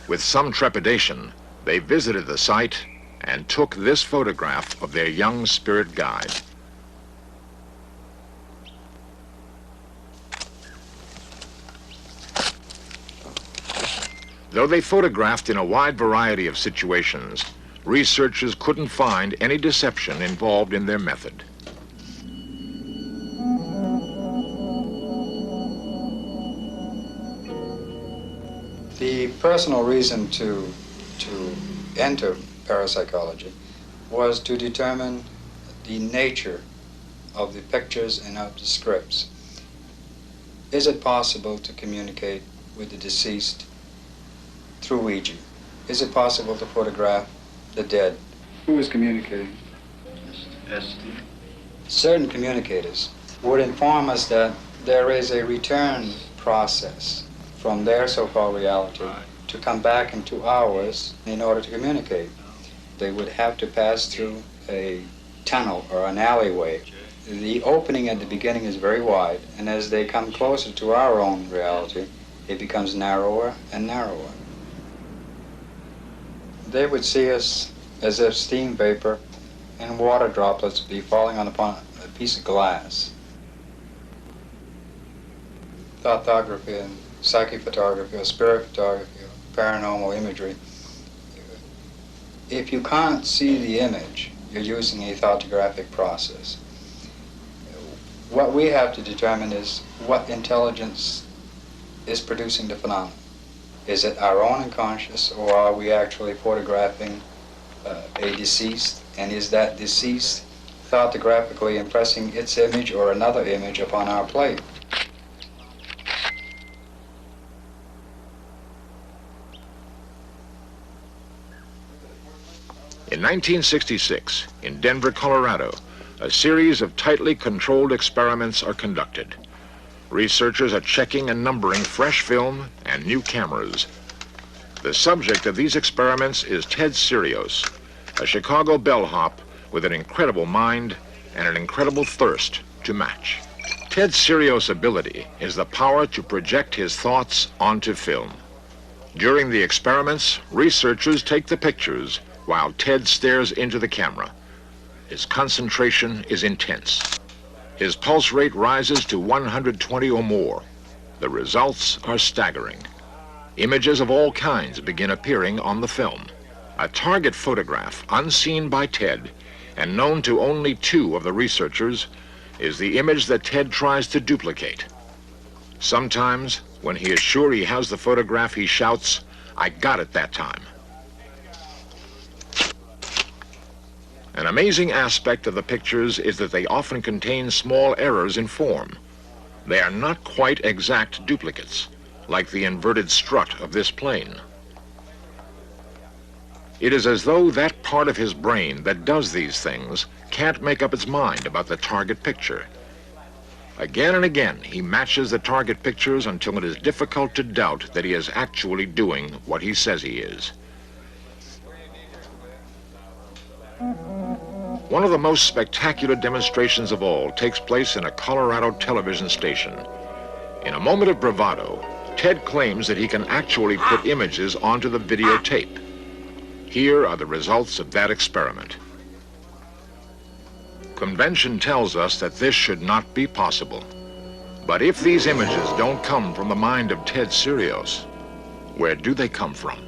With some trepidation, they visited the site and took this photograph of their young spirit guide. Though they photographed in a wide variety of situations, researchers couldn't find any deception involved in their method. The personal reason to enter parapsychology was to determine the nature of the pictures and of the scripts. Is it possible to communicate with the deceased through Ouija? Is it possible to photograph the dead? Who is communicating? Certain communicators would inform us that there is a return process from their so-called reality to come back into ours in order to communicate. They would have to pass through a tunnel or an alleyway. The opening at the beginning is very wide, and as they come closer to our own reality, it becomes narrower and narrower. They would see us as if steam vapor and water droplets would be falling upon a piece of glass. Thoughtography and psychophotography or spirit photography or paranormal imagery. If you can't see the image, you're using a thoughtographic process. What we have to determine is what intelligence is producing the phenomenon. Is it our own unconscious, or are we actually photographing a deceased, and is that deceased thoughtgraphically impressing its image or another image upon our plate? In 1966, in Denver, Colorado, a series of tightly controlled experiments are conducted. Researchers are checking and numbering fresh film and new cameras. The subject of these experiments is Ted Sirios, a Chicago bellhop with an incredible mind and an incredible thirst to match. Ted Sirios' ability is the power to project his thoughts onto film. During the experiments, researchers take the pictures while Ted stares into the camera. His concentration is intense. His pulse rate rises to 120 or more. The results are staggering. Images of all kinds begin appearing on the film. A target photograph, unseen by Ted and known to only 2 of the researchers, is the image that Ted tries to duplicate. Sometimes, when he is sure he has the photograph, he shouts, "I got it that time." An amazing aspect of the pictures is that they often contain small errors in form. They are not quite exact duplicates, like the inverted strut of this plane. It is as though that part of his brain that does these things can't make up its mind about the target picture. Again and again, he matches the target pictures until it is difficult to doubt that he is actually doing what he says he is. One of the most spectacular demonstrations of all takes place in a Colorado television station. In a moment of bravado, Ted claims that he can actually put images onto the videotape. Here are the results of that experiment. Convention tells us that this should not be possible. But if these images don't come from the mind of Ted Sirios, where do they come from?